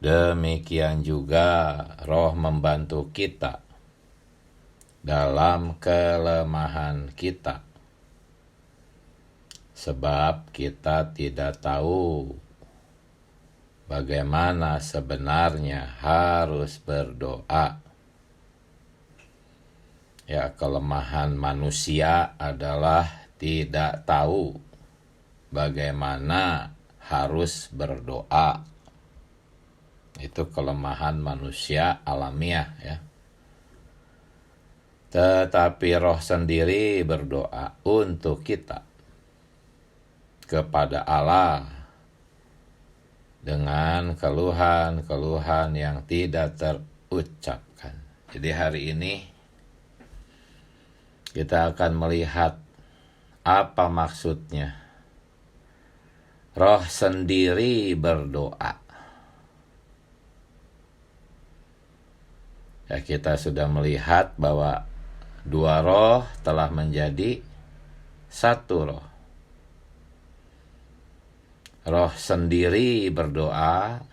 Demikian juga Roh membantu kita dalam kelemahan kita, sebab kita tidak tahu bagaimana sebenarnya harus berdoa. Ya, kelemahan manusia adalah tidak tahu bagaimana harus berdoa. Itu kelemahan manusia alamiah ya. Tetapi Roh sendiri berdoa untuk kita kepada Allah dengan keluhan-keluhan yang tidak terucapkan. Jadi hari ini kita akan melihat apa maksudnya Roh sendiri berdoa. Ya, kita sudah melihat bahwa dua roh telah menjadi satu roh. Roh sendiri berdoa,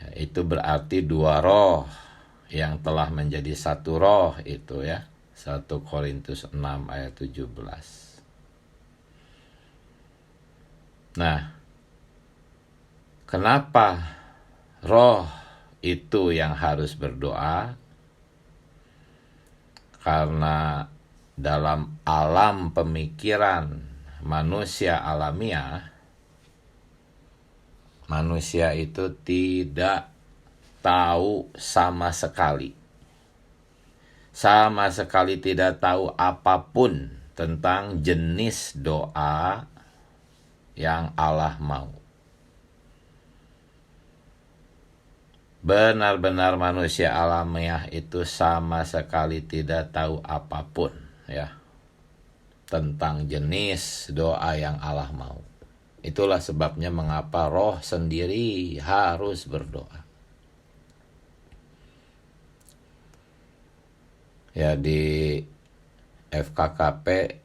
ya, itu berarti dua roh yang telah menjadi satu roh itu ya. 1 Korintus 6 ayat 17. Nah, kenapa roh itu yang harus berdoa? Karena dalam alam pemikiran manusia alamiah, manusia itu tidak tahu sama sekali tidak tahu apapun tentang jenis doa yang Allah mau. Benar-benar manusia alamiah itu sama sekali tidak tahu apapun ya tentang jenis doa yang Allah mau. Itulah sebabnya mengapa Roh sendiri harus berdoa. Ya, di FKKP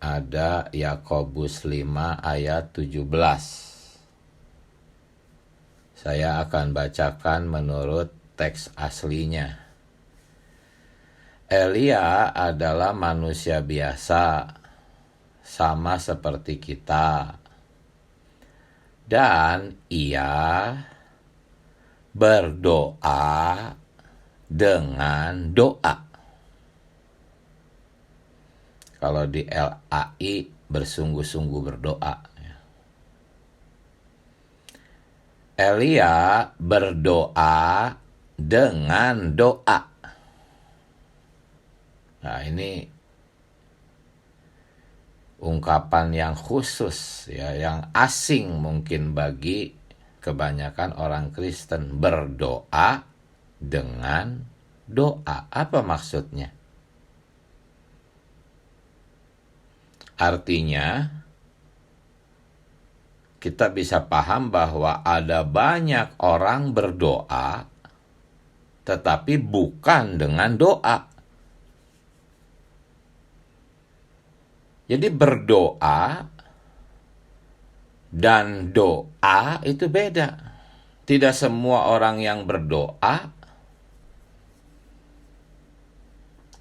ada Yakobus 5 ayat 17. Saya akan bacakan menurut teks aslinya. Elia adalah manusia biasa, sama seperti kita. Dan ia berdoa dengan doa. Kalau di LAI bersungguh-sungguh berdoa. Elia berdoa dengan doa. Nah, ini ungkapan yang khusus ya, yang asing mungkin bagi kebanyakan orang Kristen. Berdoa dengan doa. Apa maksudnya? Artinya kita bisa paham bahwa ada banyak orang berdoa tetapi bukan dengan doa. Jadi berdoa dan doa itu beda. Tidak semua orang yang berdoa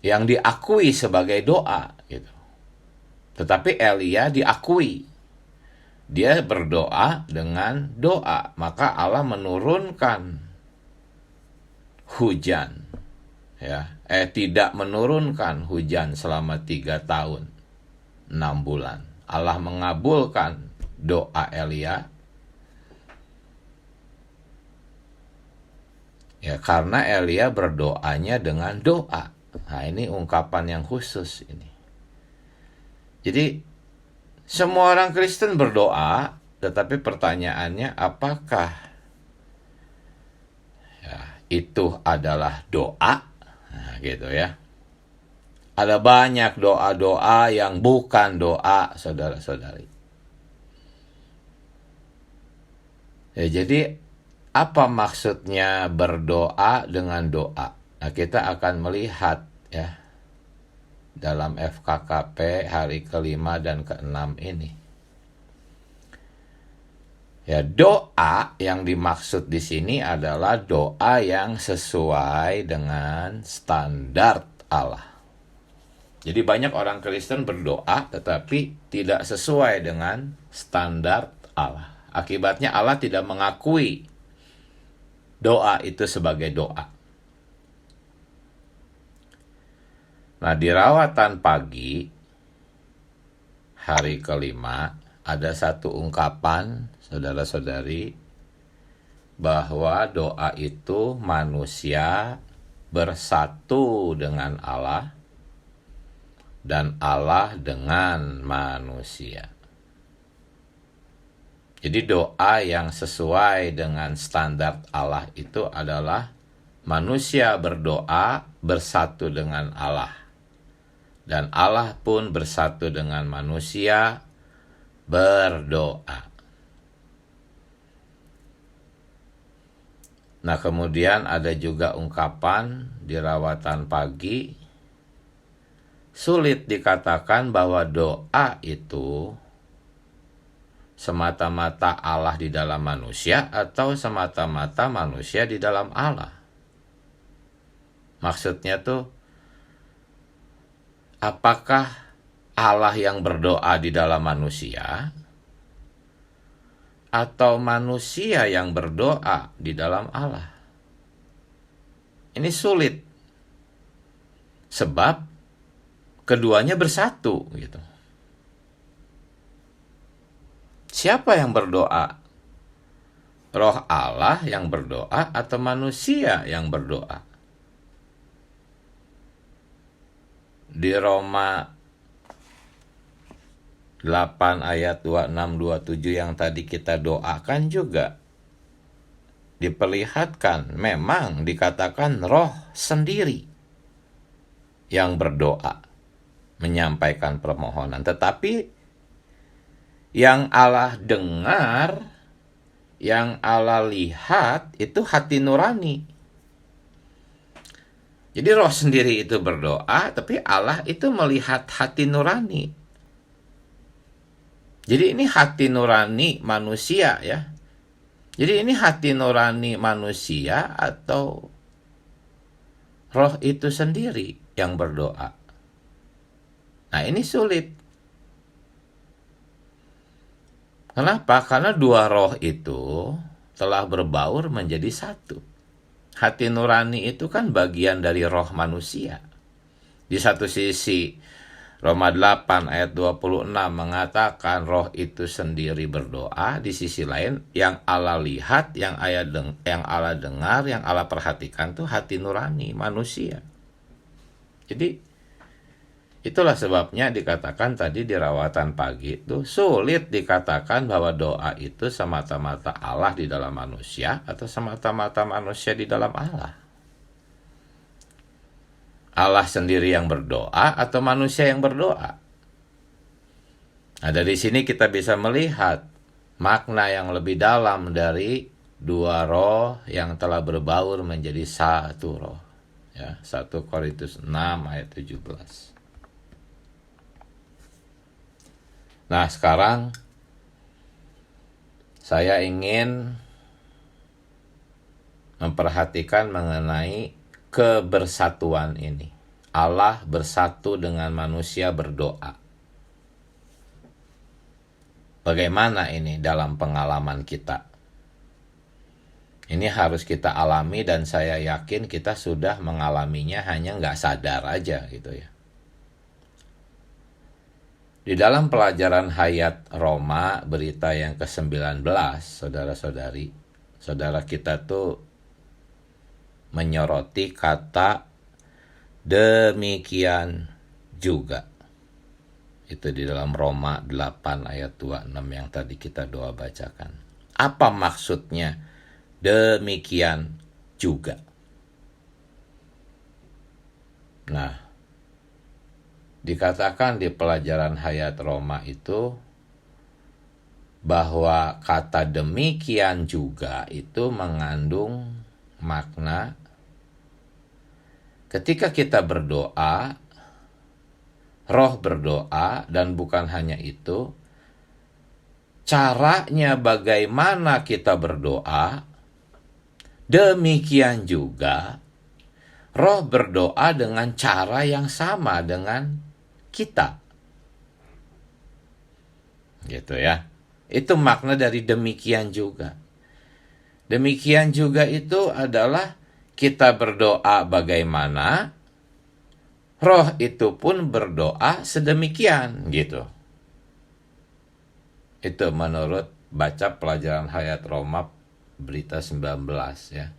yang diakui sebagai doa gitu. Tetapi Elia diakui. Dia berdoa dengan doa, maka Allah menurunkan hujan. Ya, tidak menurunkan hujan selama 3 tahun, 6 bulan. Allah mengabulkan doa Elia. Ya, karena Elia berdoanya dengan doa. Nah, ini ungkapan yang khusus ini. Jadi semua orang Kristen berdoa, tetapi pertanyaannya apakah ya, itu adalah doa? Nah, gitu ya. Ada banyak doa-doa yang bukan doa, saudara-saudari. Ya, jadi apa maksudnya berdoa dengan doa? Nah, kita akan melihat ya dalam FKKP hari ke-5 dan ke-6 ini. Ya, doa yang dimaksud di sini adalah doa yang sesuai dengan standar Allah. Jadi banyak orang Kristen berdoa tetapi tidak sesuai dengan standar Allah. Akibatnya Allah tidak mengakui doa itu sebagai doa. Nah, di rawatan pagi hari kelima ada satu ungkapan, saudara-saudari, bahwa doa itu manusia bersatu dengan Allah dan Allah dengan manusia. Jadi doa yang sesuai dengan standar Allah itu adalah manusia berdoa bersatu dengan Allah. Dan Allah pun bersatu dengan manusia berdoa. Nah, kemudian ada juga ungkapan di rawatan pagi, sulit dikatakan bahwa doa itu semata-mata Allah di dalam manusia atau semata-mata manusia di dalam Allah. Maksudnya tuh, apakah Allah yang berdoa di dalam manusia atau manusia yang berdoa di dalam Allah? Ini sulit. Sebab keduanya bersatu gitu. Siapa yang berdoa? Roh Allah yang berdoa atau manusia yang berdoa? Di Roma 8 ayat 26-27 yang tadi kita doakan juga diperlihatkan, memang dikatakan roh sendiri yang berdoa, menyampaikan permohonan. Tetapi yang Allah dengar, yang Allah lihat itu hati nurani. Jadi roh sendiri itu berdoa, tapi Allah itu melihat hati nurani. Jadi ini hati nurani manusia ya. Jadi ini hati nurani manusia atau roh itu sendiri yang berdoa. Nah, ini sulit. Kenapa? Karena dua roh itu telah berbaur menjadi satu. Hati nurani itu kan bagian dari roh manusia. Di satu sisi, Roma 8 ayat 26 mengatakan roh itu sendiri berdoa. Di sisi lain, yang Allah lihat, yang Allah dengar, yang Allah perhatikan tuh hati nurani manusia. Jadi, itulah sebabnya dikatakan tadi di rawatan pagi itu sulit dikatakan bahwa doa itu semata-mata Allah di dalam manusia atau semata-mata manusia di dalam Allah. Allah sendiri yang berdoa atau manusia yang berdoa. Nah, dari sini kita bisa melihat makna yang lebih dalam dari dua roh yang telah berbaur menjadi satu roh. Ya, 1 Korintus 6 ayat 17. Nah, sekarang saya ingin memperhatikan mengenai kebersatuan ini. Allah bersatu dengan manusia berdoa. Bagaimana ini dalam pengalaman kita? Ini harus kita alami dan saya yakin kita sudah mengalaminya, hanya nggak sadar aja gitu ya. Di dalam pelajaran Hayat Roma, berita yang ke-19, saudara-saudari, saudara kita tuh menyoroti kata demikian juga. Itu di dalam Roma 8 ayat 26 yang tadi kita doa bacakan. Apa maksudnya demikian juga? Nah, dikatakan di pelajaran Hayat Roma itu bahwa kata demikian juga itu mengandung makna ketika kita berdoa, roh berdoa, dan bukan hanya itu, caranya bagaimana kita berdoa, demikian juga Roh berdoa dengan cara yang sama dengan kita. Gitu ya. Itu makna dari demikian juga. Demikian juga itu adalah kita berdoa bagaimana, Roh itu pun berdoa sedemikian gitu. Itu menurut baca pelajaran Hayat Roma berita 19 ya.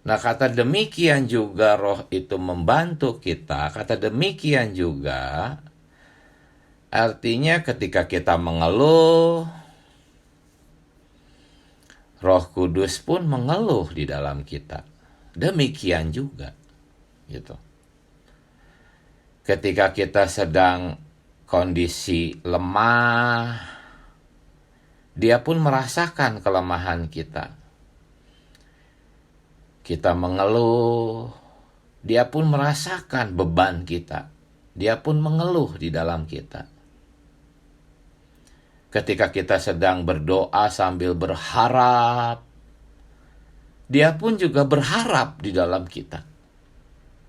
Nah, kata demikian juga Roh itu membantu kita. Kata demikian juga artinya ketika kita mengeluh, Roh Kudus pun mengeluh di dalam kita. Demikian juga gitu. Ketika kita sedang kondisi lemah, dia pun merasakan kelemahan kita. Kita mengeluh, dia pun merasakan beban kita. Dia pun mengeluh di dalam kita. Ketika kita sedang berdoa sambil berharap, dia pun juga berharap di dalam kita.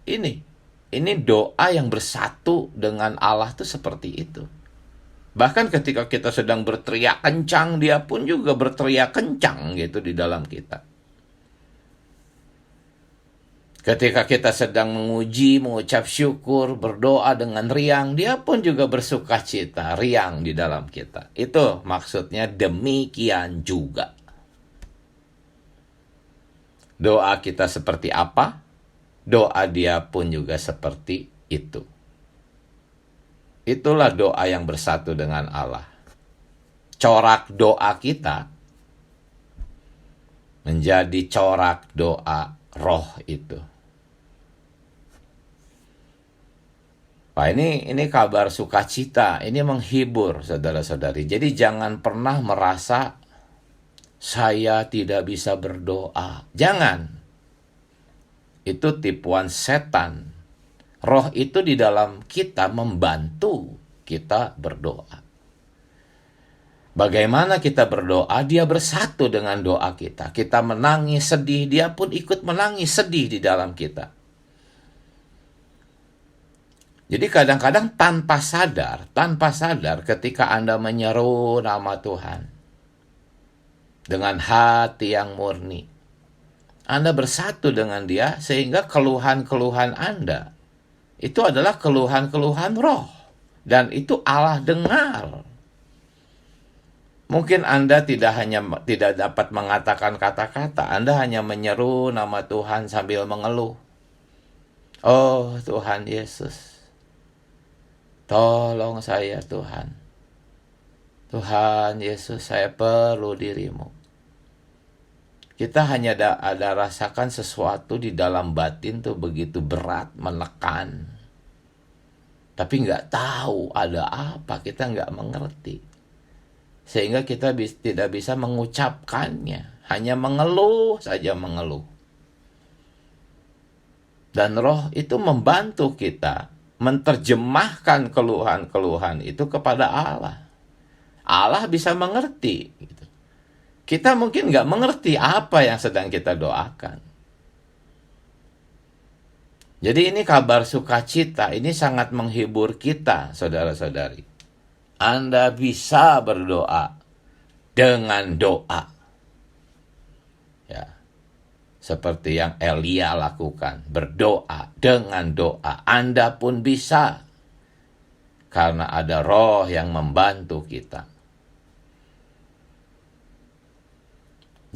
Ini doa yang bersatu dengan Allah tuh seperti itu. Bahkan ketika kita sedang berteriak kencang, dia pun juga berteriak kencang gitu di dalam kita. Ketika kita sedang menguji, mengucap syukur, berdoa dengan riang, dia pun juga bersuka cita, riang di dalam kita. Itu maksudnya demikian juga. Doa kita seperti apa? Doa dia pun juga seperti itu. Itulah doa yang bersatu dengan Allah. Corak doa kita menjadi corak doa Roh itu. Nah, ini kabar sukacita, ini menghibur saudara-saudari. Jadi jangan pernah merasa saya tidak bisa berdoa. Jangan. Itu tipuan setan. Roh itu di dalam kita membantu kita berdoa. Bagaimana kita berdoa, dia bersatu dengan doa kita. Kita menangis sedih, dia pun ikut menangis sedih di dalam kita. Jadi kadang-kadang tanpa sadar ketika Anda menyeru nama Tuhan dengan hati yang murni, Anda bersatu dengan dia sehingga keluhan-keluhan Anda itu adalah keluhan-keluhan roh. Dan itu Allah dengar. Mungkin Anda tidak dapat mengatakan kata-kata, Anda hanya menyeru nama Tuhan sambil mengeluh. Oh Tuhan Yesus, tolong saya Tuhan. Tuhan Yesus, saya perlu dirimu. Kita hanya ada rasakan sesuatu di dalam batin tuh begitu berat, menekan. Tapi nggak tahu ada apa, kita nggak mengerti. Sehingga kita tidak bisa mengucapkannya. Hanya mengeluh saja mengeluh. Dan roh itu membantu kita menerjemahkan keluhan-keluhan itu kepada Allah. Allah bisa mengerti. Gitu. Kita mungkin nggak mengerti apa yang sedang kita doakan. Jadi ini kabar sukacita, ini sangat menghibur kita, saudara-saudari. Anda bisa berdoa dengan doa. Ya. Seperti yang Elia lakukan, berdoa dengan doa. Anda pun bisa. Karena ada roh yang membantu kita.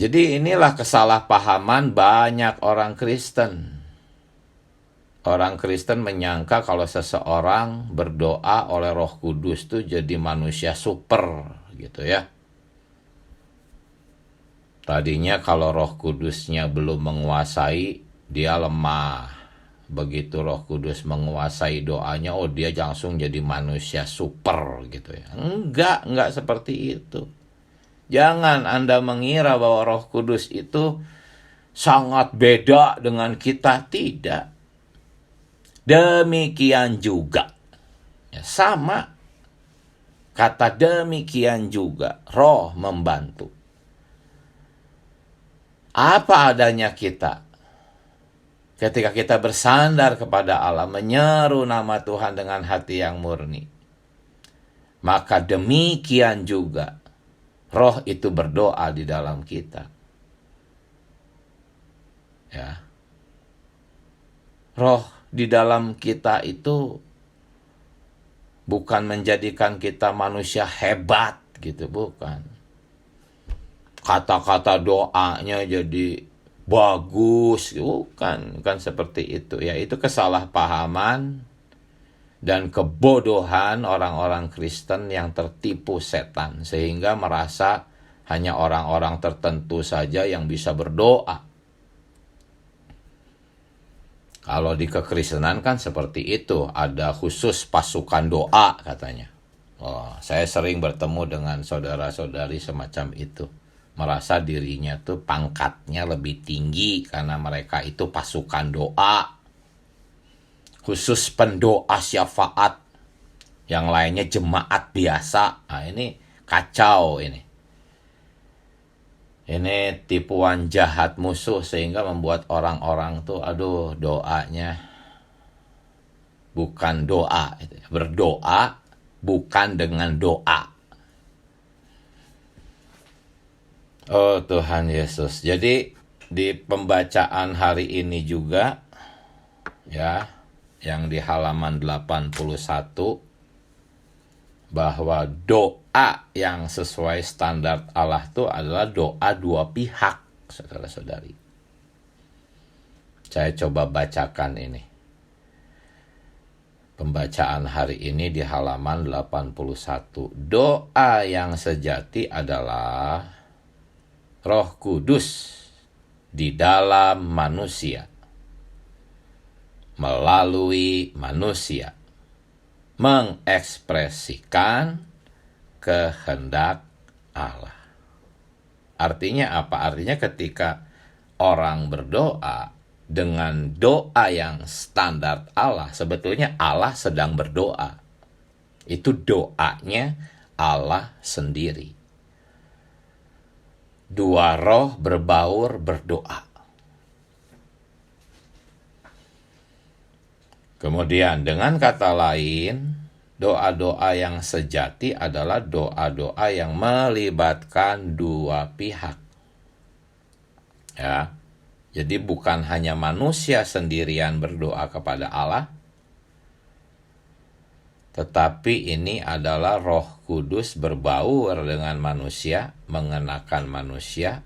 Jadi inilah kesalahpahaman banyak orang Kristen. Orang Kristen menyangka kalau seseorang berdoa oleh Roh Kudus itu jadi manusia super gitu ya. Tadinya kalau Roh Kudusnya belum menguasai, dia lemah. Begitu Roh Kudus menguasai doanya, oh dia langsung jadi manusia super gitu ya. Enggak seperti itu. Jangan Anda mengira bahwa Roh Kudus itu sangat beda dengan kita, tidak. Demikian juga. Ya, sama. Kata demikian juga Roh membantu. Apa adanya kita ketika kita bersandar kepada Allah, menyeru nama Tuhan dengan hati yang murni, maka demikian juga Roh itu berdoa di dalam kita. Ya. Roh di dalam kita itu bukan menjadikan kita manusia hebat gitu, bukan. Kata-kata doanya jadi bagus, bukan seperti itu. Ya, itu kesalahpahaman dan kebodohan orang-orang Kristen yang tertipu setan, sehingga merasa hanya orang-orang tertentu saja yang bisa berdoa. Kalau di kekristenan kan seperti itu, ada khusus pasukan doa katanya. Saya sering bertemu dengan saudara-saudari semacam itu. Merasa dirinya tuh pangkatnya lebih tinggi karena mereka itu pasukan doa. Khusus pendoa syafaat. Yang lainnya jemaat biasa. Nah, ini kacau ini. Ini tipuan jahat musuh sehingga membuat orang-orang tuh doanya bukan doa, berdoa bukan dengan doa. Oh Tuhan Yesus. Jadi di pembacaan hari ini juga ya, yang di halaman 81, bahwa doa yang sesuai standar Allah itu adalah doa dua pihak, saudara-saudari. Saya coba bacakan ini. Pembacaan hari ini di halaman 81. Doa yang sejati adalah Roh Kudus di dalam manusia, melalui manusia, mengekspresikan kehendak Allah. Artinya apa? Artinya ketika orang berdoa dengan doa yang standar Allah, sebetulnya Allah sedang berdoa. Itu doanya Allah sendiri. Dua roh berbaur berdoa. Kemudian dengan kata lain, doa-doa yang sejati adalah doa-doa yang melibatkan dua pihak. Ya. Jadi bukan hanya manusia sendirian berdoa kepada Allah, tetapi ini adalah Roh Kudus berbaur dengan manusia, mengenakan manusia,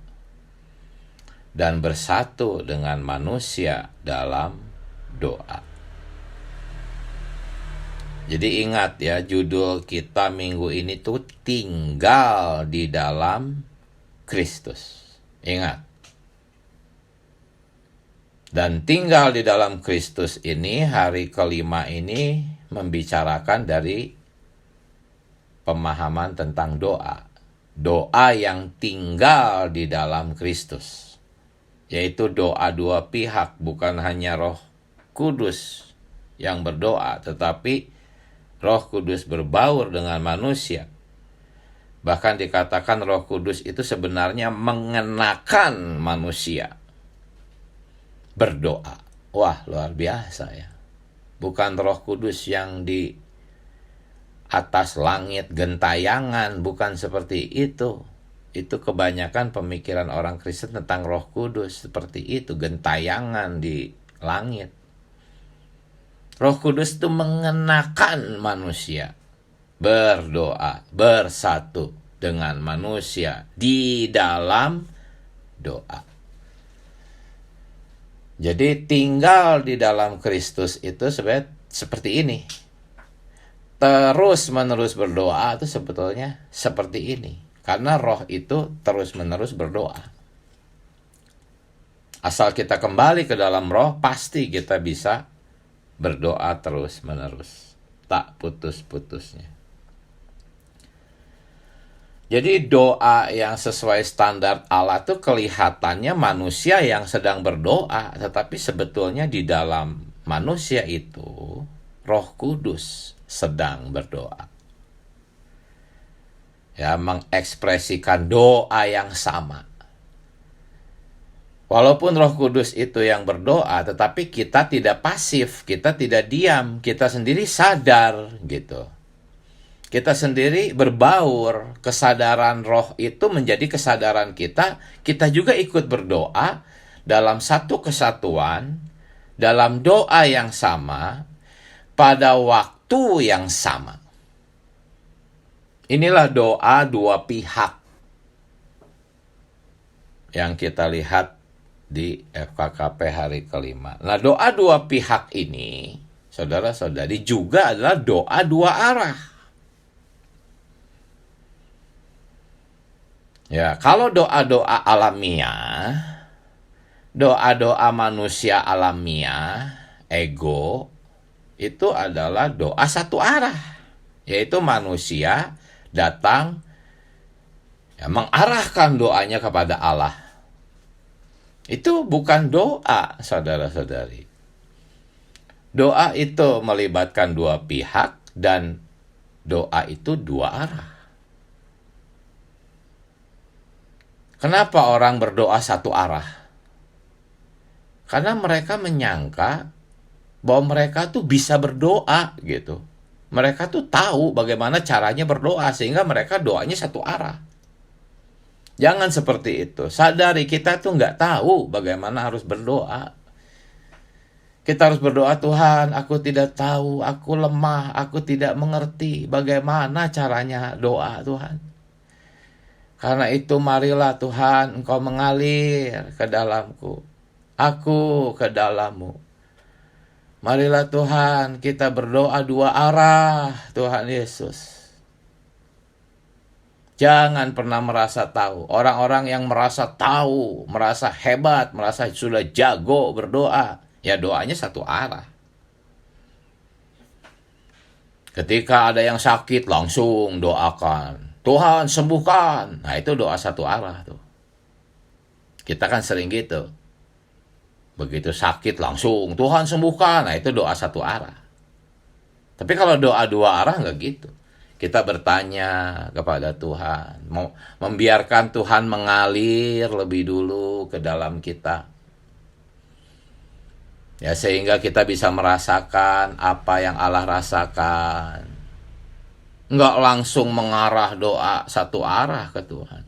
dan bersatu dengan manusia dalam doa. Jadi ingat ya, judul kita minggu ini tuh tinggal di dalam Kristus. Ingat. Dan tinggal di dalam Kristus ini, hari kelima ini membicarakan dari pemahaman tentang doa. Doa yang tinggal di dalam Kristus. Yaitu doa dua pihak, bukan hanya Roh Kudus yang berdoa, tetapi Roh Kudus berbaur dengan manusia. Bahkan dikatakan Roh Kudus itu sebenarnya mengenakan manusia berdoa. Wah, luar biasa ya. Bukan Roh Kudus yang di atas langit gentayangan, bukan seperti itu. Itu kebanyakan pemikiran orang Kristen tentang Roh Kudus seperti itu, gentayangan di langit. Roh Kudus itu mengenakan manusia berdoa, bersatu dengan manusia di dalam doa. Jadi tinggal di dalam Kristus itu sebenarnya seperti ini. Terus-menerus berdoa itu sebetulnya seperti ini. Karena roh itu terus-menerus berdoa. Asal kita kembali ke dalam roh, pasti kita bisa berdoa terus-menerus. Tak putus-putusnya. Jadi doa yang sesuai standar Allah itu kelihatannya manusia yang sedang berdoa. Tetapi sebetulnya di dalam manusia itu Roh Kudus sedang berdoa. ya, mengekspresikan doa yang sama. Walaupun Roh Kudus itu yang berdoa, tetapi kita tidak pasif, kita tidak diam, kita sendiri sadar gitu. Kita sendiri berbaur, kesadaran roh itu menjadi kesadaran kita, kita juga ikut berdoa dalam satu kesatuan, dalam doa yang sama, pada waktu yang sama. Inilah doa dua pihak yang kita lihat di FKKP hari kelima. Nah, doa dua pihak ini, saudara-saudari, juga adalah doa dua arah. Ya, kalau doa-doa alamiah, doa-doa manusia alamiah, ego, itu adalah doa satu arah. Yaitu manusia datang ya, mengarahkan doanya kepada Allah. Itu bukan doa, saudara-saudari. Doa itu melibatkan dua pihak dan doa itu dua arah. Kenapa orang berdoa satu arah? Karena mereka menyangka bahwa mereka tuh bisa berdoa gitu. Mereka tuh tahu bagaimana caranya berdoa sehingga mereka doanya satu arah. Jangan seperti itu. Sadari kita tuh nggak tahu bagaimana harus berdoa. Kita harus berdoa, Tuhan, aku tidak tahu, aku lemah, aku tidak mengerti bagaimana caranya doa, Tuhan. Karena itu marilah Tuhan, Engkau mengalir ke dalamku, aku ke dalammu. Marilah Tuhan, kita berdoa dua arah, Tuhan Yesus. Jangan pernah merasa tahu. Orang-orang yang merasa tahu, merasa hebat, merasa sudah jago berdoa, ya doanya satu arah. Ketika ada yang sakit, langsung doakan. Tuhan sembuhkan. Nah, itu doa satu arah tuh. Kita kan sering gitu. Begitu sakit langsung, Tuhan sembuhkan. Nah, itu doa satu arah. Tapi kalau doa dua arah nggak gitu. Kita bertanya kepada Tuhan. Membiarkan Tuhan mengalir lebih dulu ke dalam kita. Ya, sehingga kita bisa merasakan apa yang Allah rasakan. Nggak langsung mengarah doa satu arah ke Tuhan.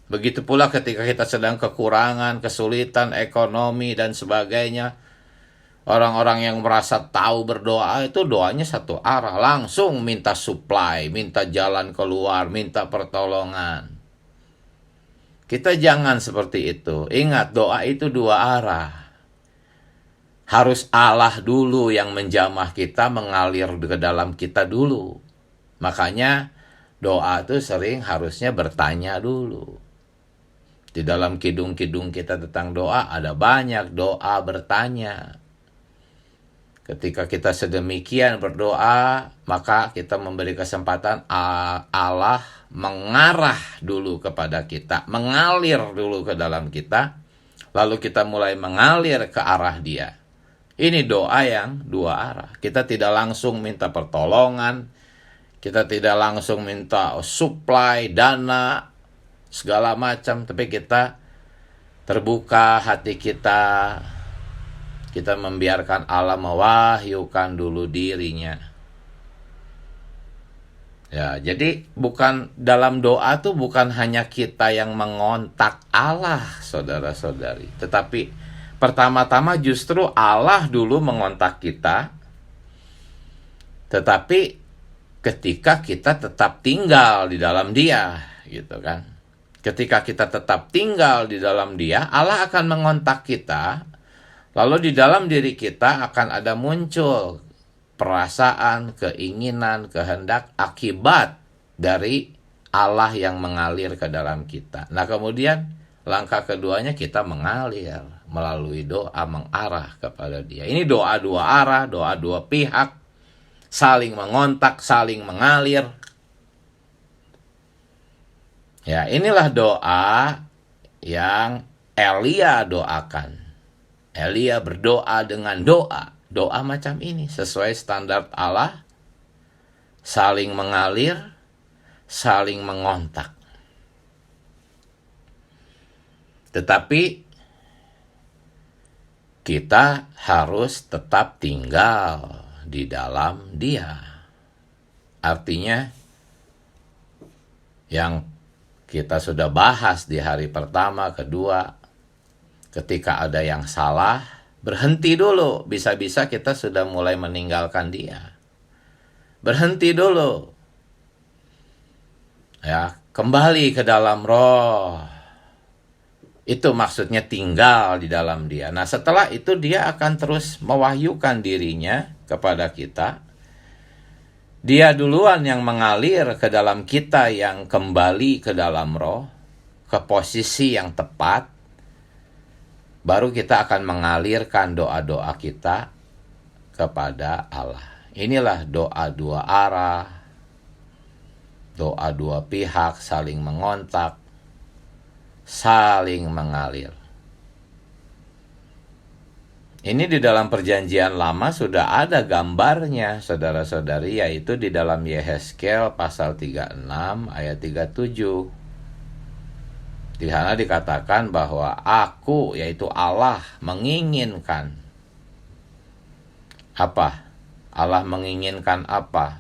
Begitu pula ketika kita sedang kekurangan, kesulitan, ekonomi, dan sebagainya. Orang-orang yang merasa tahu berdoa itu doanya satu arah. Langsung minta supply, minta jalan keluar, minta pertolongan. Kita jangan seperti itu. Ingat, doa itu dua arah. Harus Allah dulu yang menjamah kita, mengalir ke dalam kita dulu. Makanya doa itu sering harusnya bertanya dulu. Di dalam kidung-kidung kita tentang doa, ada banyak doa bertanya. Ketika kita sedemikian berdoa, maka kita memberi kesempatan Allah mengarah dulu kepada kita, mengalir dulu ke dalam kita, lalu kita mulai mengalir ke arah Dia. Ini doa yang dua arah. Kita tidak langsung minta pertolongan, kita tidak langsung minta supply, dana, segala macam, tapi kita terbuka hati kita membiarkan Allah mewahyukan dulu dirinya. Ya, jadi bukan dalam doa tuh bukan hanya kita yang mengontak Allah, saudara-saudari, tetapi pertama-tama justru Allah dulu mengontak kita. Tetapi ketika kita tetap tinggal di dalam Dia, gitu kan. Ketika kita tetap tinggal di dalam Dia, Allah akan mengontak kita. Lalu di dalam diri kita akan ada muncul perasaan, keinginan, kehendak akibat dari Allah yang mengalir ke dalam kita. Nah, kemudian langkah keduanya kita mengalir melalui doa mengarah kepada Dia. Ini doa dua arah, doa dua pihak, saling mengontak, saling mengalir. Ya, inilah doa yang Elia doakan. Elia berdoa dengan doa macam ini sesuai standar Allah, saling mengalir, saling mengontak. Tetapi kita harus tetap tinggal di dalam Dia. Artinya yang kita sudah bahas di hari pertama, kedua, ketika ada yang salah, berhenti dulu. Bisa-bisa kita sudah mulai meninggalkan Dia. Berhenti dulu. Ya, kembali ke dalam Roh. Itu maksudnya tinggal di dalam Dia. Nah, setelah itu Dia akan terus mewahyukan dirinya kepada kita. Dia duluan yang mengalir ke dalam kita yang kembali ke dalam Roh, ke posisi yang tepat. Baru kita akan mengalirkan doa-doa kita kepada Allah. Inilah doa dua arah, doa dua pihak saling mengontak, saling mengalir. Ini di dalam perjanjian lama sudah ada gambarnya, saudara-saudari, yaitu di dalam Yehezkiel pasal 36 ayat 37. Di sana dikatakan bahwa aku, yaitu Allah, menginginkan apa? Allah menginginkan apa?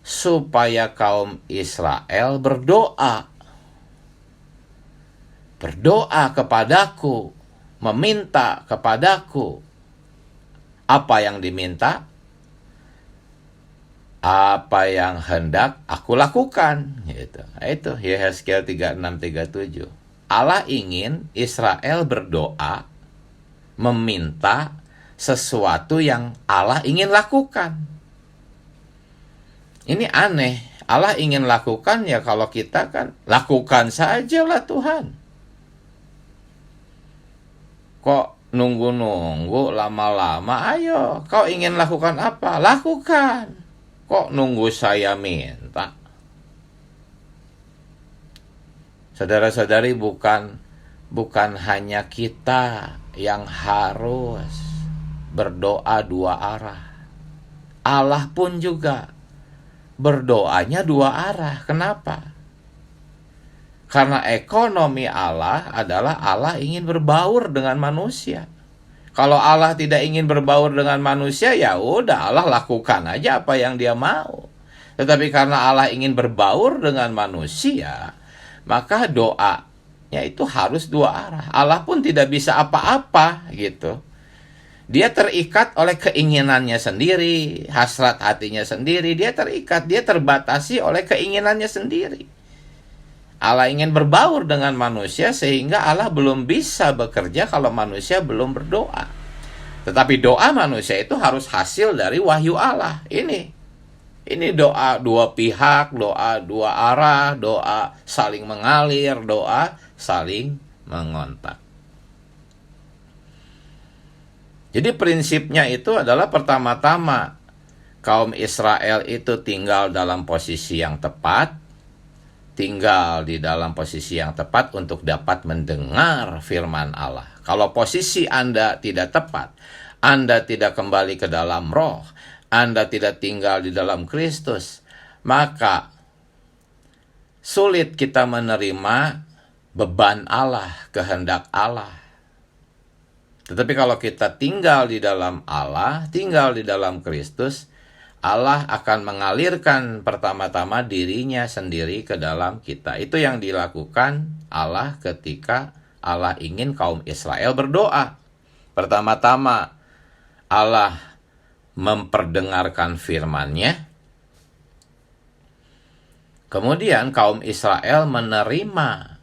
Supaya kaum Israel berdoa. Berdoa kepadaku, meminta kepadaku. Apa yang diminta? Apa yang hendak aku lakukan, gitu. Itu Yehezkiel 36-37. Allah ingin Israel berdoa, meminta sesuatu yang Allah ingin lakukan. Ini aneh. Allah ingin lakukan, ya kalau kita kan lakukan sajalah Tuhan. Kok nunggu-nunggu lama-lama? Ayo, kau ingin lakukan apa? Lakukan. Kok nunggu saya minta? Saudara-saudari, bukan hanya kita yang harus berdoa dua arah. Allah pun juga berdoanya dua arah. Kenapa? Karena ekonomi Allah adalah Allah ingin berbaur dengan manusia. Kalau Allah tidak ingin berbaur dengan manusia, ya udah Allah lakukan aja apa yang Dia mau. Tetapi karena Allah ingin berbaur dengan manusia, maka doanya itu harus dua arah. Allah pun tidak bisa apa-apa gitu. Dia terikat oleh keinginannya sendiri, hasrat hatinya sendiri. Dia terikat, dia terbatasi oleh keinginannya sendiri. Allah ingin berbaur dengan manusia sehingga Allah belum bisa bekerja kalau manusia belum berdoa. Tetapi doa manusia itu harus hasil dari wahyu Allah. Ini doa dua pihak, doa dua arah, doa saling mengalir, doa saling mengontak. Jadi prinsipnya itu adalah pertama-tama kaum Israel itu tinggal dalam posisi yang tepat, tinggal di dalam posisi yang tepat untuk dapat mendengar firman Allah. Kalau posisi Anda tidak tepat, Anda tidak kembali ke dalam Roh, Anda tidak tinggal di dalam Kristus, maka sulit kita menerima beban Allah, kehendak Allah. Tetapi kalau kita tinggal di dalam Allah, tinggal di dalam Kristus, Allah akan mengalirkan pertama-tama dirinya sendiri ke dalam kita. Itu yang dilakukan Allah ketika Allah ingin kaum Israel berdoa. Pertama-tama Allah memperdengarkan firman-Nya. Kemudian kaum Israel menerima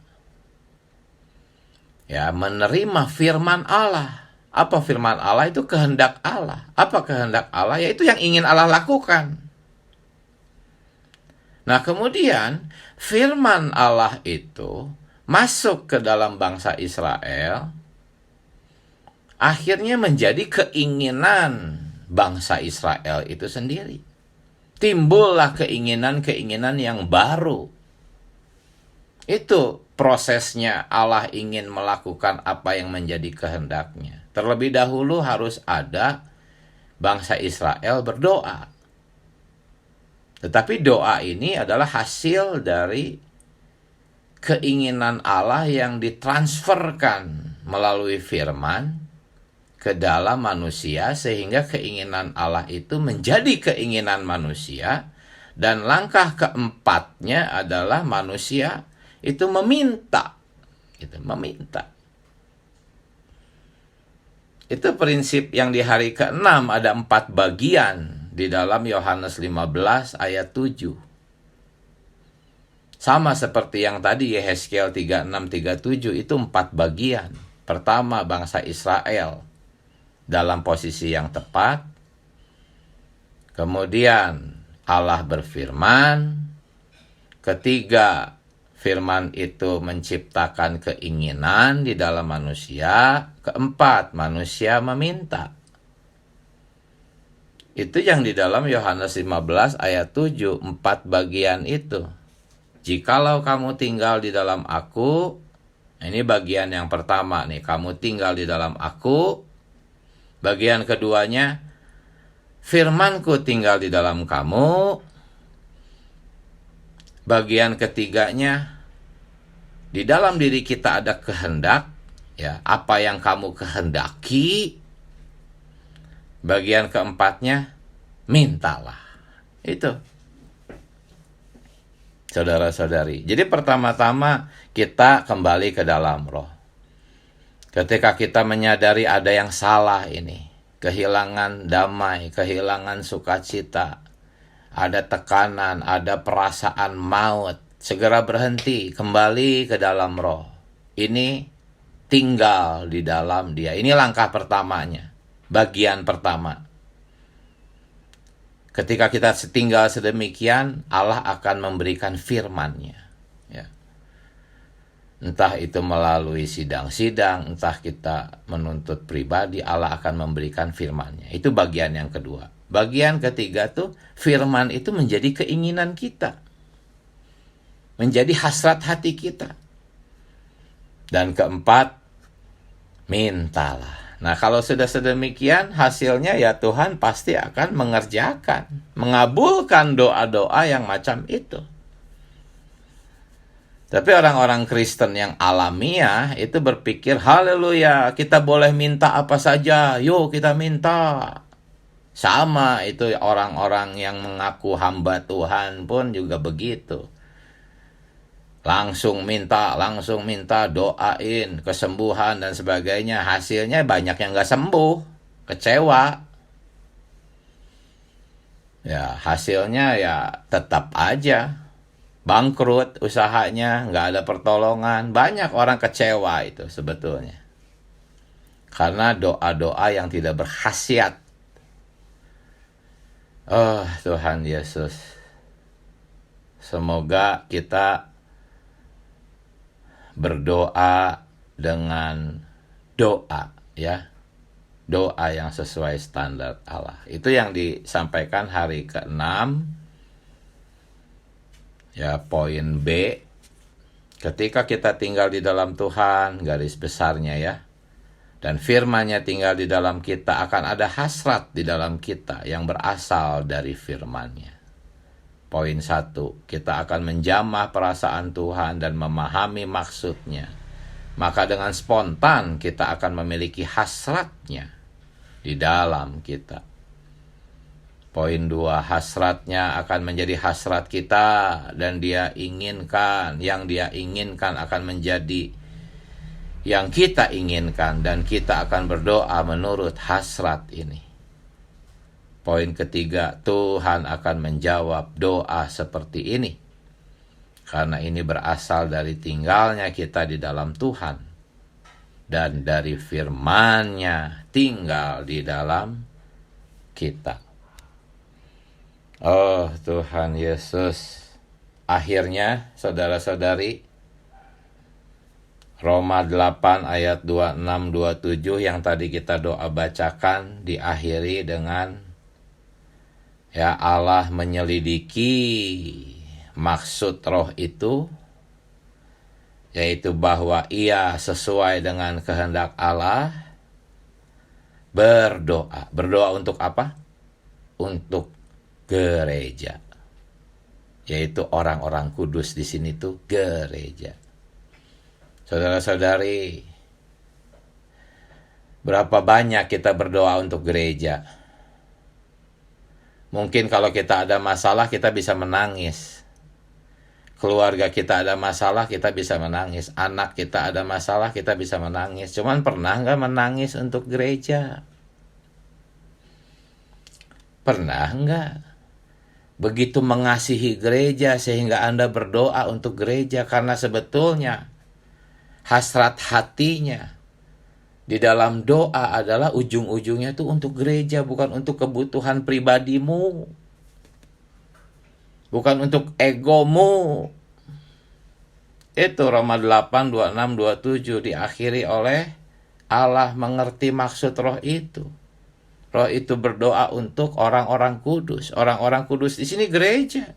firman Allah. Apa firman Allah? Itu kehendak Allah. Apa kehendak Allah? Yaitu yang ingin Allah lakukan. Nah, kemudian firman Allah itu masuk ke dalam bangsa Israel, akhirnya menjadi keinginan bangsa Israel itu sendiri. Timbullah keinginan-keinginan yang baru. Itu prosesnya Allah ingin melakukan apa yang menjadi kehendaknya. Terlebih dahulu harus ada bangsa Israel berdoa. Tetapi doa ini adalah hasil dari keinginan Allah yang ditransferkan melalui firman ke dalam manusia, sehingga keinginan Allah itu menjadi keinginan manusia. Dan langkah keempatnya adalah manusia itu meminta. Meminta. Itu prinsip yang di hari ke-6 ada 4 bagian di dalam Yohanes 15 ayat 7. Sama seperti yang tadi Yehezkiel 36-37, itu 4 bagian. Pertama, bangsa Israel dalam posisi yang tepat. Kemudian Allah berfirman. Ketiga, firman itu menciptakan keinginan di dalam manusia. Keempat, manusia meminta. Itu yang di dalam Yohanes 15 ayat 7, 4 bagian itu. Jikalau kamu tinggal di dalam aku, ini bagian yang pertama nih, kamu tinggal di dalam aku. Bagian keduanya, firmanku tinggal di dalam kamu. Bagian ketiganya, di dalam diri kita ada kehendak, ya, apa yang kamu kehendaki. Bagian keempatnya, mintalah. Itu, saudara-saudari. Jadi pertama-tama kita kembali ke dalam roh. Ketika kita menyadari ada yang salah ini, kehilangan damai, kehilangan sukacita, ada tekanan, ada perasaan maut, segera berhenti, kembali ke dalam roh. Ini tinggal di dalam dia. Ini langkah pertamanya, bagian pertama. Ketika kita tinggal sedemikian, Allah akan memberikan firman-Nya. Ya. Entah itu melalui sidang-sidang, entah kita menuntut pribadi, Allah akan memberikan firman-Nya. Itu bagian yang kedua. Bagian ketiga tuh, firman itu menjadi keinginan kita. Menjadi hasrat hati kita. Dan keempat, mintalah. Nah, kalau sudah sedemikian, hasilnya ya Tuhan pasti akan mengerjakan, mengabulkan doa-doa yang macam itu. Tapi orang-orang Kristen yang alamiah itu berpikir, haleluya, kita boleh minta apa saja, yuk kita minta. Sama itu orang-orang yang mengaku hamba Tuhan pun juga begitu. Langsung minta, doain, kesembuhan dan sebagainya. Hasilnya banyak yang gak sembuh, kecewa. Ya, hasilnya ya tetap aja bangkrut usahanya, gak ada pertolongan. Banyak orang kecewa itu sebetulnya. Karena doa-doa yang tidak berkhasiat. Oh Tuhan Yesus, semoga kita berdoa dengan doa, ya, doa yang sesuai standar Allah. Itu yang disampaikan hari ke-6. Ya, poin B, ketika kita tinggal di dalam Tuhan, garis besarnya ya, dan firman-Nya tinggal di dalam kita, akan ada hasrat di dalam kita yang berasal dari firman-Nya. Poin 1, kita akan menjamah perasaan Tuhan dan memahami maksud-Nya. Maka dengan spontan kita akan memiliki hasrat-Nya di dalam kita. Poin 2, hasrat-Nya akan menjadi hasrat kita dan Dia inginkan. Yang Dia inginkan akan menjadi yang kita inginkan dan kita akan berdoa menurut hasrat ini. Poin ketiga, Tuhan akan menjawab doa seperti ini. Karena ini berasal dari tinggalnya kita di dalam Tuhan. Dan dari firman-Nya tinggal di dalam kita. Oh Tuhan Yesus. Akhirnya saudara-saudari, Roma 8 ayat 26-27 yang tadi kita doa bacakan diakhiri dengan ya, Allah menyelidiki maksud roh itu, yaitu bahwa ia sesuai dengan kehendak Allah, berdoa. Berdoa untuk apa? Untuk gereja. yaitu orang-orang kudus di sini tuh gereja. Saudara-saudari, berapa banyak kita berdoa untuk gereja? Mungkin kalau kita ada masalah kita bisa menangis. Keluarga kita ada masalah kita bisa menangis. Anak kita ada masalah kita bisa menangis. Cuman pernah nggak menangis untuk gereja? Pernah nggak? Begitu mengasihi gereja sehingga Anda berdoa untuk gereja, karena sebetulnya hasrat hatinya di dalam doa adalah ujung-ujungnya itu untuk gereja, bukan untuk kebutuhan pribadimu, bukan untuk egomu. Itu Roma 8, 26, 27 diakhiri oleh Allah mengerti maksud roh itu. Roh itu berdoa untuk orang-orang kudus. Orang-orang kudus di sini gereja.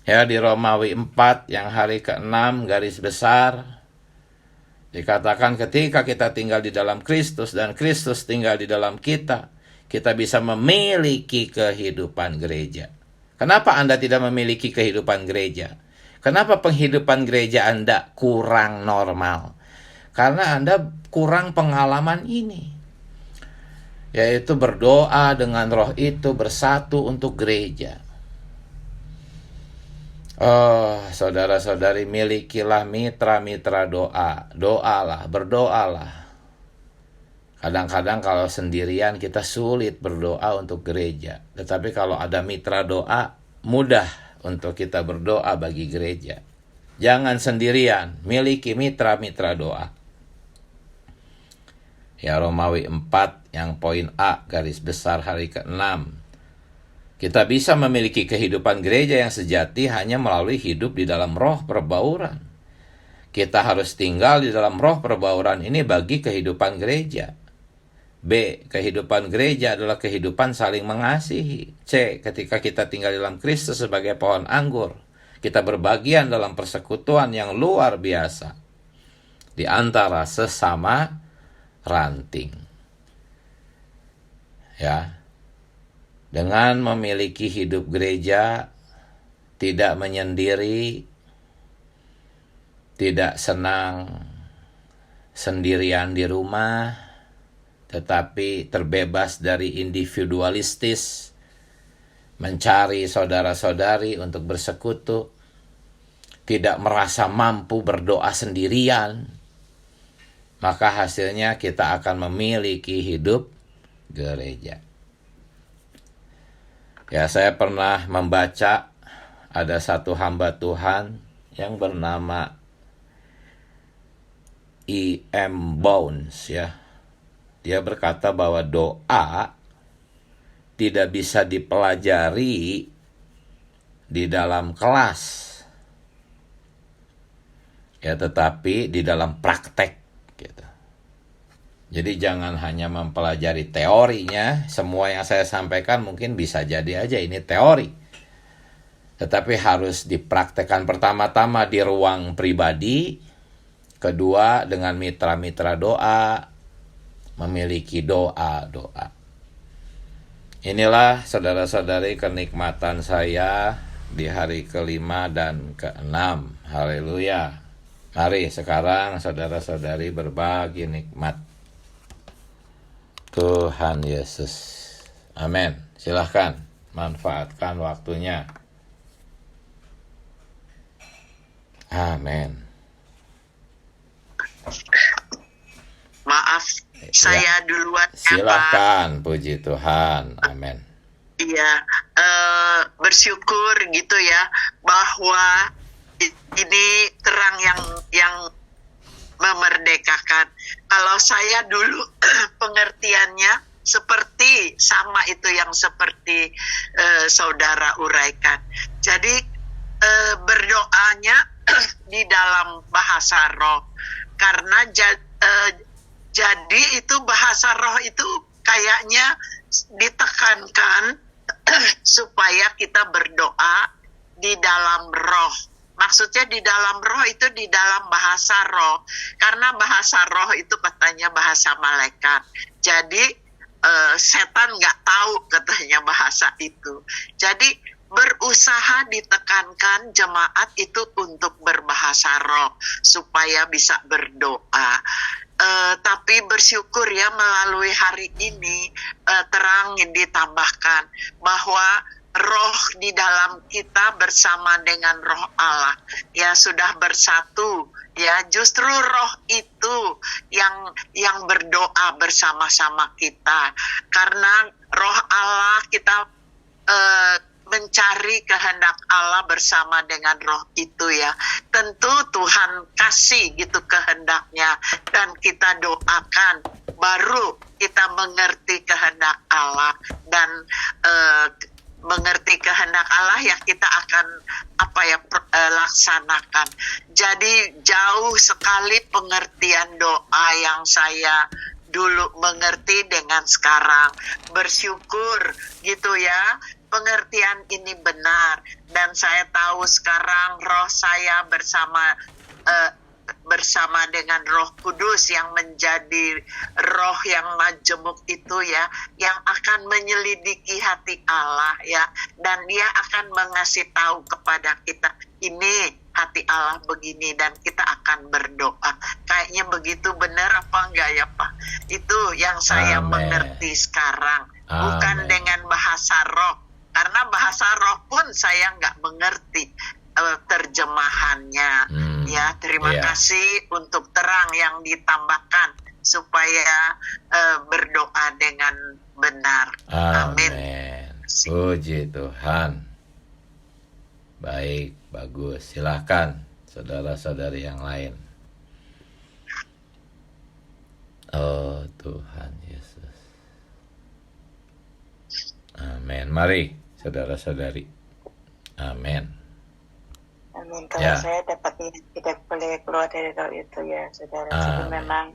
Ya, di Romawi 4 yang hari ke-6 garis besar dikatakan ketika kita tinggal di dalam Kristus dan Kristus tinggal di dalam kita, kita bisa memiliki kehidupan gereja. Kenapa Anda tidak memiliki kehidupan gereja? Kenapa penghidupan gereja Anda kurang normal? Karena Anda kurang pengalaman ini, yaitu berdoa dengan roh itu bersatu untuk gereja. Oh, saudara-saudari, milikilah mitra-mitra doa. Doalah, berdoalah. Kadang-kadang kalau sendirian kita sulit berdoa untuk gereja. Tetapi kalau ada mitra doa, mudah untuk kita berdoa bagi gereja. Jangan sendirian, miliki mitra-mitra doa. Ya, Romawi 4 yang poin A garis besar hari ke-6. Kita bisa memiliki kehidupan gereja yang sejati hanya melalui hidup di dalam roh perbauran. Kita harus tinggal di dalam roh perbauran ini bagi kehidupan gereja. B. Kehidupan gereja adalah kehidupan saling mengasihi. C. Ketika kita tinggal di dalam Kristus sebagai pohon anggur, kita berbagian dalam persekutuan yang luar biasa di antara sesama ranting. Ya. Dengan memiliki hidup gereja, tidak menyendiri, tidak senang sendirian di rumah, tetapi terbebas dari individualistis, mencari saudara-saudari untuk bersekutu, tidak merasa mampu berdoa sendirian, maka hasilnya kita akan memiliki hidup gereja. Ya, saya pernah membaca ada satu hamba Tuhan yang bernama E.M. Bounds, ya. Dia berkata bahwa doa tidak bisa dipelajari di dalam kelas, ya, tetapi di dalam praktek, gitu. Jadi jangan hanya mempelajari teorinya. Semua yang saya sampaikan mungkin bisa jadi aja ini teori, tetapi harus dipraktekkan pertama-tama di ruang pribadi, kedua dengan mitra-mitra doa, memiliki doa-doa. Inilah saudara-saudari kenikmatan saya di hari ke-5 dan ke-6. Haleluya. Mari sekarang saudara-saudari berbagi nikmat Tuhan Yesus. Amin. Silahkan manfaatkan waktunya. Amin. Maaf, saya duluan. Silahkan, puji Tuhan. Amin. Iya, bersyukur gitu ya bahwa ini terang yang memerdekakan. Kalau saya dulu pengertiannya seperti sama itu yang seperti saudara uraikan. Jadi berdoanya di dalam bahasa roh, karena jadi itu bahasa roh itu kayaknya ditekankan supaya kita berdoa di dalam roh. Maksudnya di dalam roh itu di dalam bahasa roh. Karena bahasa roh itu katanya bahasa malaikat. Jadi setan nggak tahu katanya bahasa itu. Jadi berusaha ditekankan jemaat itu untuk berbahasa roh supaya bisa berdoa. Tapi bersyukur ya melalui hari ini terang ditambahkan bahwa roh di dalam kita bersama dengan roh Allah ya sudah bersatu ya, justru roh itu yang berdoa bersama-sama kita, karena roh Allah kita mencari kehendak Allah bersama dengan roh itu ya. Tentu Tuhan kasih gitu kehendaknya dan kita doakan, baru kita mengerti kehendak Allah, dan mengerti kehendak Allah ya kita akan laksanakan. Jadi jauh sekali pengertian doa yang saya dulu mengerti dengan sekarang. Bersyukur gitu ya, pengertian ini benar, dan saya tahu sekarang roh saya bersama dengan Roh Kudus yang menjadi roh yang majemuk itu ya, yang akan menyelidiki hati Allah ya, dan dia akan mengasih tahu kepada kita ini hati Allah begini, dan kita akan berdoa. Kayaknya begitu, benar apa enggak ya Pak? Itu yang saya mengerti sekarang, bukan dengan bahasa roh, karena bahasa roh pun saya nggak mengerti terjemahannya. Ya, terima kasih untuk terang yang ditambahkan supaya berdoa dengan benar. Amin. Puji Tuhan. Baik, bagus. Silahkan saudara-saudari yang lain. Oh Tuhan Yesus. Amin. Mari saudara-saudari. Amin. Amin. Kalau saya dapatnya tidak boleh keluar dari roh itu ya saudara. Jadi memang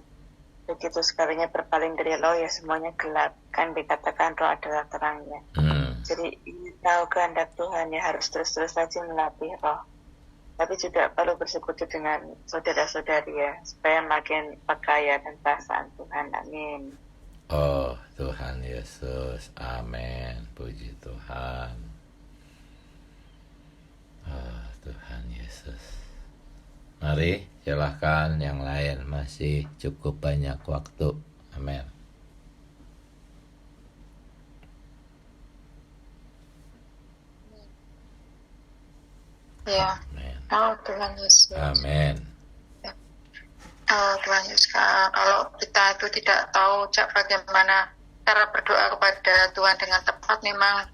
begitu sekalinya berpaling dari roh ya semuanya gelap. Kan dikatakan roh adalah terangnya. Jadi ini tahu kehendak Tuhan ya, harus terus-terus saja melatih roh. Tapi juga perlu bersekutu dengan saudara-saudari ya, supaya makin perkaya dan perasaan Tuhan. Amin. Oh Tuhan Yesus. Amin. Puji Tuhan. Oh Tuhan Yesus. Mari silahkan yang lain, masih cukup banyak waktu. Amin. Ya. Oh Tuhan Yesus. Amin. Oh Tuhan Yesus, kalau kita itu tidak tahu bagaimana cara berdoa kepada Tuhan dengan tepat, memang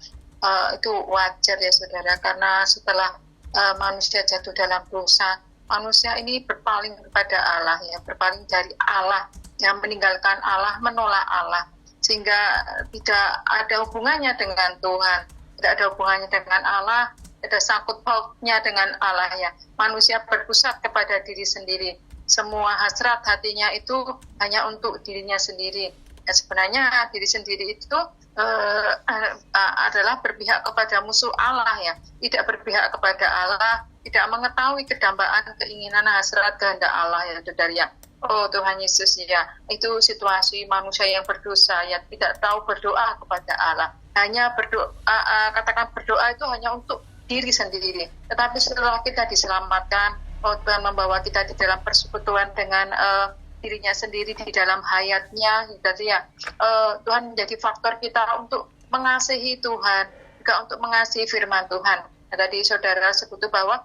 itu wajar ya saudara, karena setelah manusia jatuh dalam dosa, manusia ini berpaling kepada Allah ya, berpaling dari Allah, yang meninggalkan Allah, menolak Allah, sehingga tidak ada hubungannya dengan Tuhan, tidak ada hubungannya dengan Allah, ada sangkut pautnya dengan Allah ya. Manusia berpusat kepada diri sendiri, semua hasrat hatinya itu hanya untuk dirinya sendiri. Ya, sebenarnya diri sendiri itu adalah berpihak kepada musuh Allah ya, tidak berpihak kepada Allah, tidak mengetahui kedambaan, keinginan, hasrat, kehendak Allah ya saudara ya. Oh Tuhan Yesus ya, itu situasi manusia yang berdosa ya, tidak tahu berdoa kepada Allah, hanya berdoa, katakan berdoa itu hanya untuk diri sendiri. Tetapi setelah kita diselamatkan, oh Tuhan membawa kita di dalam persekutuan dengan dirinya sendiri di dalam hayatnya, gitu ya. Tuhan menjadi faktor kita untuk mengasihi Tuhan, juga untuk mengasihi firman Tuhan. Nah, tadi saudara sebut bahwa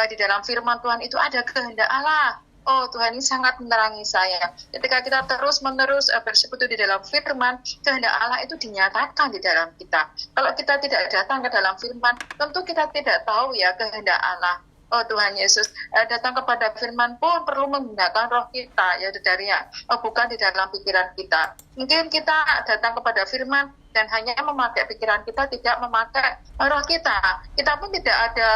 di dalam firman Tuhan itu ada kehendak Allah. Oh Tuhan ini sangat menerangi saya. Ketika kita terus-menerus bersekutu di dalam firman, kehendak Allah itu dinyatakan di dalam kita. Kalau kita tidak datang ke dalam firman, tentu kita tidak tahu ya kehendak Allah. Oh Tuhan Yesus, datang kepada firman pun perlu menggunakan roh kita ya saudara ya. Oh, bukan di dalam pikiran kita. Mungkin kita datang kepada firman dan hanya memakai pikiran kita, tidak memakai roh kita. Kita pun tidak ada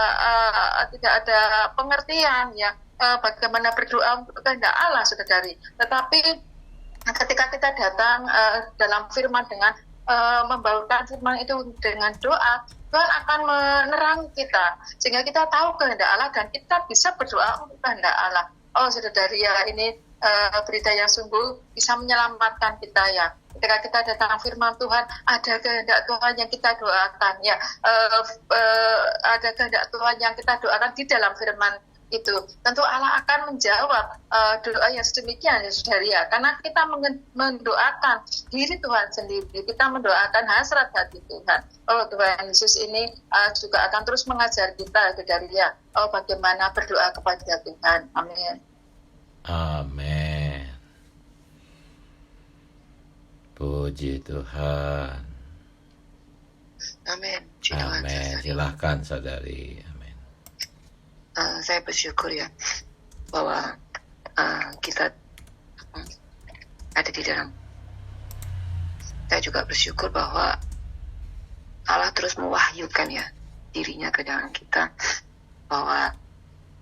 pengertian ya bagaimana berdoa untuk kehendak Allah saudari. Tetapi ketika kita datang dalam firman dengan membawakan firman itu dengan doa, Tuhan akan menerangi kita sehingga kita tahu kehendak Allah dan kita bisa berdoa untuk kehendak Allah. Oh saudari ya, ini berita yang sungguh bisa menyelamatkan kita ya. Ketika kita datang firman Tuhan, ada kehendak Tuhan yang kita doakan ya. Ada kehendak Tuhan yang kita doakan di dalam firman itu. Tentu Allah akan menjawab doa yang sedemikian ya saudara ya. Karena kita mendoakan diri Tuhan sendiri. Kita mendoakan hasrat hati Tuhan. Oh Tuhan Yesus ini juga akan terus mengajar kita saudara ya. Oh bagaimana berdoa kepada Tuhan. Amin. Amin. Puji Tuhan. Amin. Amin. Silahkan saudari. Amin. Saya bersyukur ya bahwa kita ada di dalam. Saya juga bersyukur bahwa Allah terus mewahyukan ya dirinya ke dalam kita, bahwa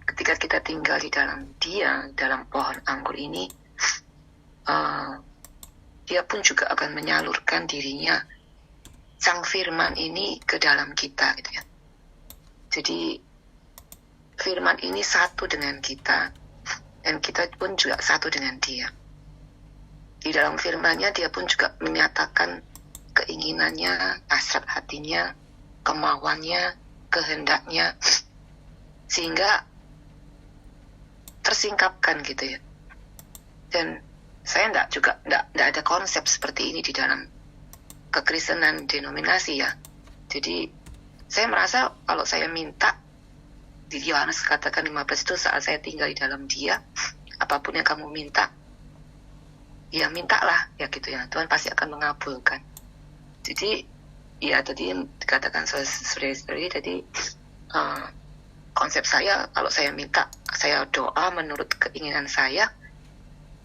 ketika kita tinggal di dalam Dia, dalam pohon anggur ini, Dia pun juga akan menyalurkan dirinya, Sang Firman ini ke dalam kita gitu ya. Jadi Firman ini satu dengan kita, dan kita pun juga satu dengan Dia. Di dalam Firman-Nya Dia pun juga menyatakan keinginannya, hasrat hatinya, kemauannya, kehendaknya, sehingga tersingkapkan gitu ya. Dan saya enggak ada konsep seperti ini di dalam kekristenan denominasi ya. Jadi saya merasa kalau saya minta, di Yohanes katakan 15 itu, saat saya tinggal di dalam Dia, apapun yang kamu minta, ya mintalah ya gitu ya, Tuhan pasti akan mengabulkan. Jadi ya tadi dikatakan saudari tadi, konsep saya kalau saya minta, saya doa menurut keinginan saya,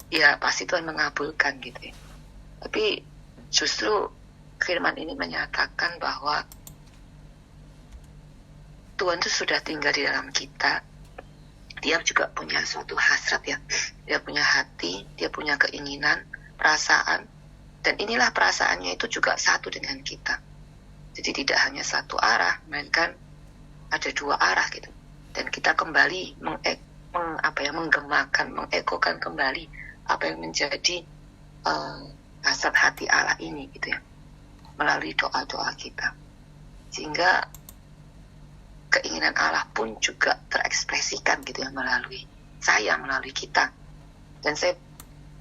ya pasti Tuhan mengabulkan gitu ya. Tapi justru firman ini menyatakan bahwa Tuhan itu sudah tinggal di dalam kita. Dia juga punya suatu hasrat ya. Dia punya hati, dia punya keinginan, perasaan. Dan inilah perasaannya itu juga satu dengan kita. Jadi tidak hanya satu arah, melainkan ada dua arah gitu. Dan kita kembali menggemakan, mengekokan kembali apa yang menjadi hasrat hati Allah ini gitu ya, melalui doa-doa kita, sehingga keinginan Allah pun juga terekspresikan gitu ya, melalui saya, melalui kita. Dan saya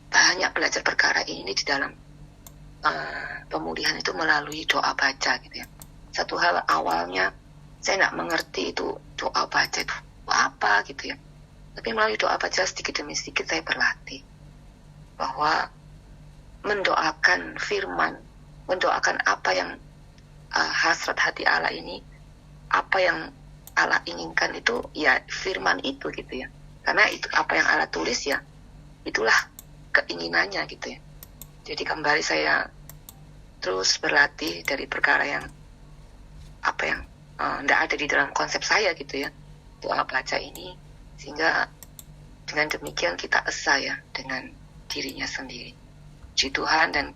banyak belajar perkara ini di dalam pemulihan itu melalui doa baca gitu ya. Satu hal awalnya saya tidak mengerti itu doa baca itu apa gitu ya, tapi melalui doa baca sedikit demi sedikit saya berlatih bahwa mendoakan firman, mendoakan apa yang hasrat hati Allah ini, apa yang Allah inginkan itu ya firman itu gitu ya. Karena itu apa yang Allah tulis ya, itulah keinginannya gitu ya. Jadi kembali saya terus berlatih dari perkara yang apa yang tidak ada di dalam konsep saya gitu ya, doa baca ini, sehingga dengan demikian kita esa ya dengan dirinya sendiri, puji Tuhan. Dan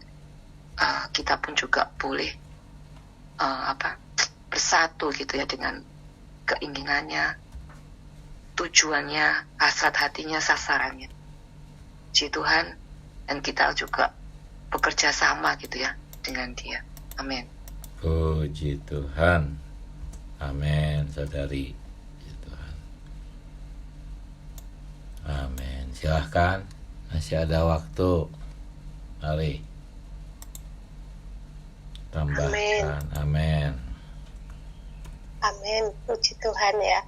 kita pun juga boleh bersatu gitu ya dengan keinginannya, tujuannya, hasrat hatinya, sasarannya, puji Tuhan. Dan kita juga bekerja sama gitu ya dengan Dia. Amin. Puji Tuhan. Amin, saudari. Puji Tuhan. Amin. Silahkan, masih ada waktu. Mari tambahkan. Amin. Amin. Puji Tuhan ya.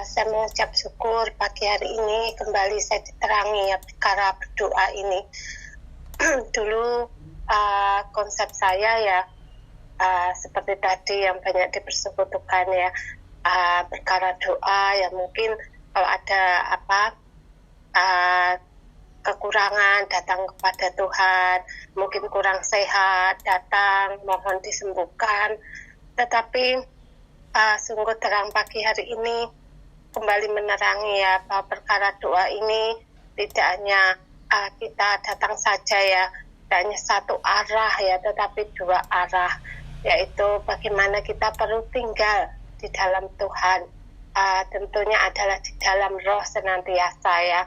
Saya mengucap syukur pagi hari ini kembali saya diterangi ya perkara berdoa ini. Dulu konsep saya ya seperti tadi yang banyak dipersekutukan ya, perkara doa ya, mungkin kalau ada kekurangan datang kepada Tuhan, mungkin kurang sehat datang mohon disembuhkan. Tetapi sungguh terang pagi hari ini kembali menerangi ya bahwa perkara doa ini tidak hanya kita datang saja ya, tidak hanya satu arah ya, tetapi dua arah, yaitu bagaimana kita perlu tinggal di dalam Tuhan, tentunya adalah di dalam roh senantiasa ya.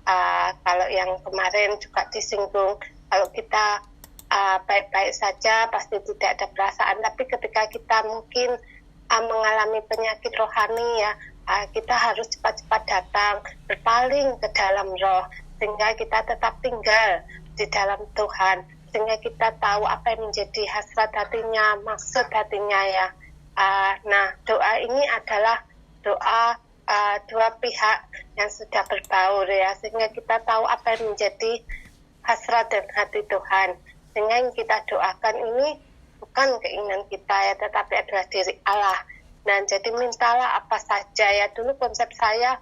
Kalau yang kemarin juga disinggung, kalau kita baik-baik saja pasti tidak ada perasaan, tapi ketika kita mungkin mengalami penyakit rohani ya, kita harus cepat-cepat datang, berpaling ke dalam roh, sehingga kita tetap tinggal di dalam Tuhan, sehingga kita tahu apa yang menjadi hasrat hatinya, maksud hatinya ya. Nah, doa ini adalah doa dua pihak yang sudah berbaur ya, sehingga kita tahu apa yang menjadi hasrat dan hati Tuhan, sehingga yang kita doakan ini bukan keinginan kita ya, tetapi adalah diri Allah. Nah, jadi mintalah apa saja ya, dulu konsep saya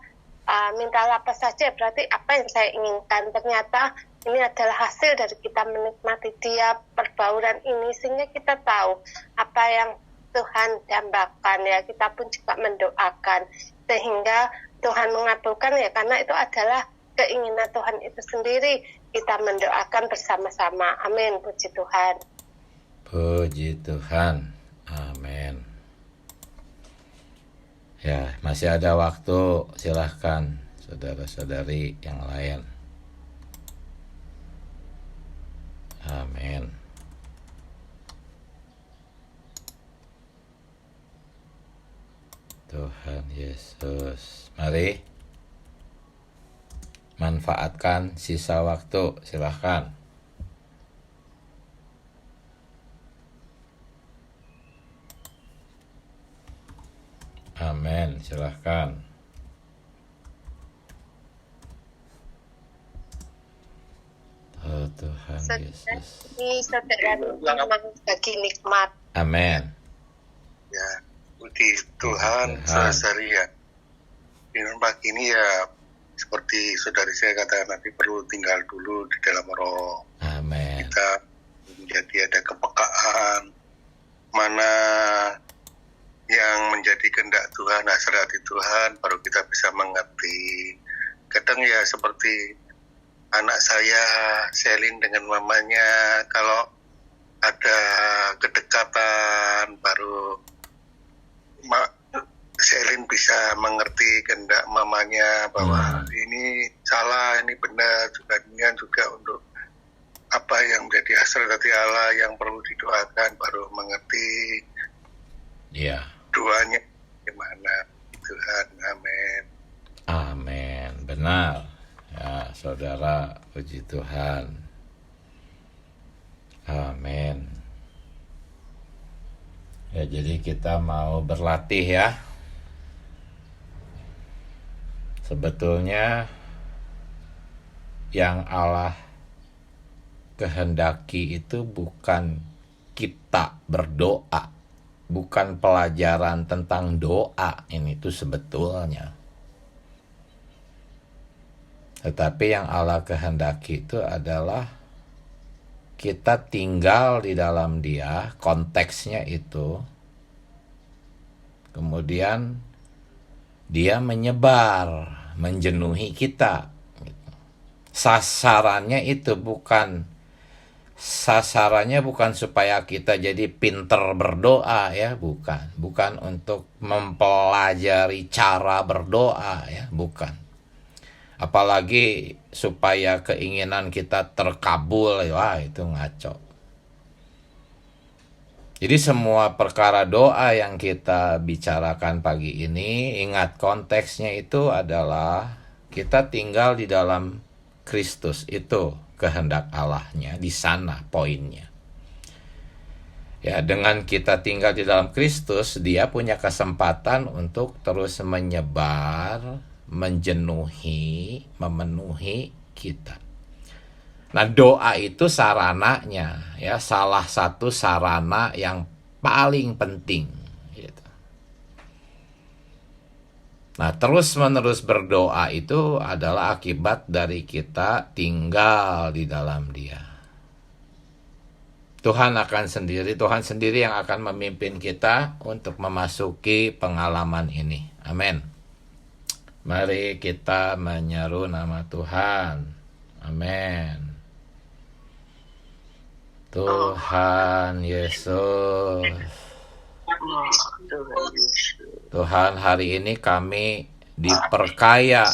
mintalah apa saja berarti apa yang saya inginkan, ternyata ini adalah hasil dari kita menikmati Dia, perbauran ini, sehingga kita tahu apa yang Tuhan dambakan ya, kita pun juga mendoakan sehingga Tuhan mengabulkan ya, karena itu adalah keinginan Tuhan itu sendiri. Kita mendoakan bersama-sama. Amin. Puji Tuhan. Puji Tuhan. Amin. Ya, masih ada waktu, silahkan saudara-saudari yang lain. Amin. Tuhan Yesus. Mari manfaatkan sisa waktu, silahkan. Amin, silahkan. Oh Tuhan Yesus. Ini saudara memang bagi nikmat. Amin. Ya, puji Tuhan, saudari ya. Di pagi ini ya, seperti saudari saya katakan nanti perlu tinggal dulu di dalam roh. Amin. Kita menjadi ada kepekaan mana yang menjadi kehendak Tuhan, hasrat hati Tuhan, baru kita bisa mengerti. Kadang ya seperti anak saya, Selin dengan mamanya, kalau ada kedekatan, baru Selin bisa mengerti kehendak mamanya bahwa ini salah, ini benar, juga untuk apa yang menjadi hasrat hati Allah yang perlu didoakan, baru mengerti. Ya. Doanya gimana, Tuhan, amin. Amin, benar. Ya, saudara, puji Tuhan. Amin. Ya, jadi kita mau berlatih ya. Sebetulnya yang Allah kehendaki itu bukan kita berdoa, bukan pelajaran tentang doa ini tuh sebetulnya. Tetapi yang Allah kehendaki itu adalah kita tinggal di dalam Dia, konteksnya itu. Kemudian Dia menyebar, menjenuhi kita. Sasarannya bukan supaya kita jadi pinter berdoa ya, bukan untuk mempelajari cara berdoa ya, bukan. Apalagi supaya keinginan kita terkabul, wah itu ngaco. Jadi semua perkara doa yang kita bicarakan pagi ini, ingat konteksnya itu adalah kita tinggal di dalam Kristus, itu kehendak Allahnya, di sana poinnya. Ya, dengan kita tinggal di dalam Kristus, Dia punya kesempatan untuk terus menyebar, menjenuhi, memenuhi kita. Nah, doa itu sarananya, ya, salah satu sarana yang paling penting. Gitu. Nah, terus-menerus berdoa itu adalah akibat dari kita tinggal di dalam Dia. Tuhan sendiri yang akan memimpin kita untuk memasuki pengalaman ini. Amin. Mari kita menyeru nama Tuhan. Amin. Tuhan Yesus. Tuhan, hari ini kami diperkaya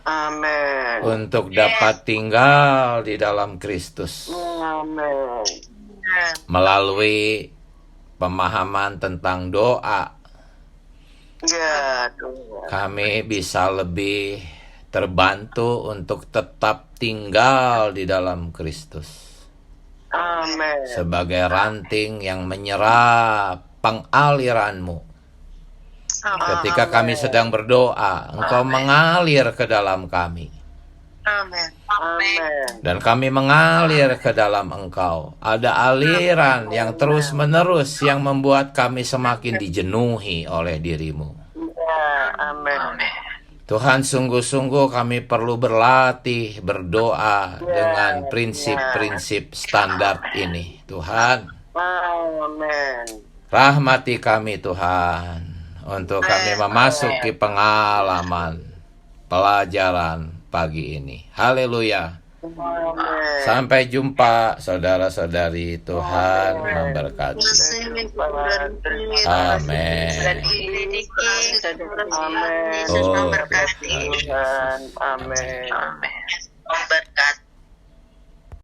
Amin. untuk dapat tinggal di dalam Kristus Amin. melalui pemahaman tentang doa. Ya Tuhan. Kami bisa lebih terbantu untuk tetap tinggal di dalam Kristus Amin. sebagai ranting yang menyerap pengaliran-Mu. Ketika kami sedang berdoa, Engkau mengalir ke dalam kami. Amin. Dan kami mengalir ke dalam Engkau. Ada aliran yang terus-menerus yang membuat kami semakin dijenuhi oleh diri-Mu. Ya, amin. Tuhan, sungguh-sungguh kami perlu berlatih berdoa dengan prinsip-prinsip standar ini. Tuhan, Amin. rahmati kami Tuhan, untuk kami memasuki pengalaman pelajaran pagi ini. Haleluya. Sampai jumpa saudara-saudari, Tuhan memberkati. Amin. Yesus Oh, memberkati. Tuhan, amin.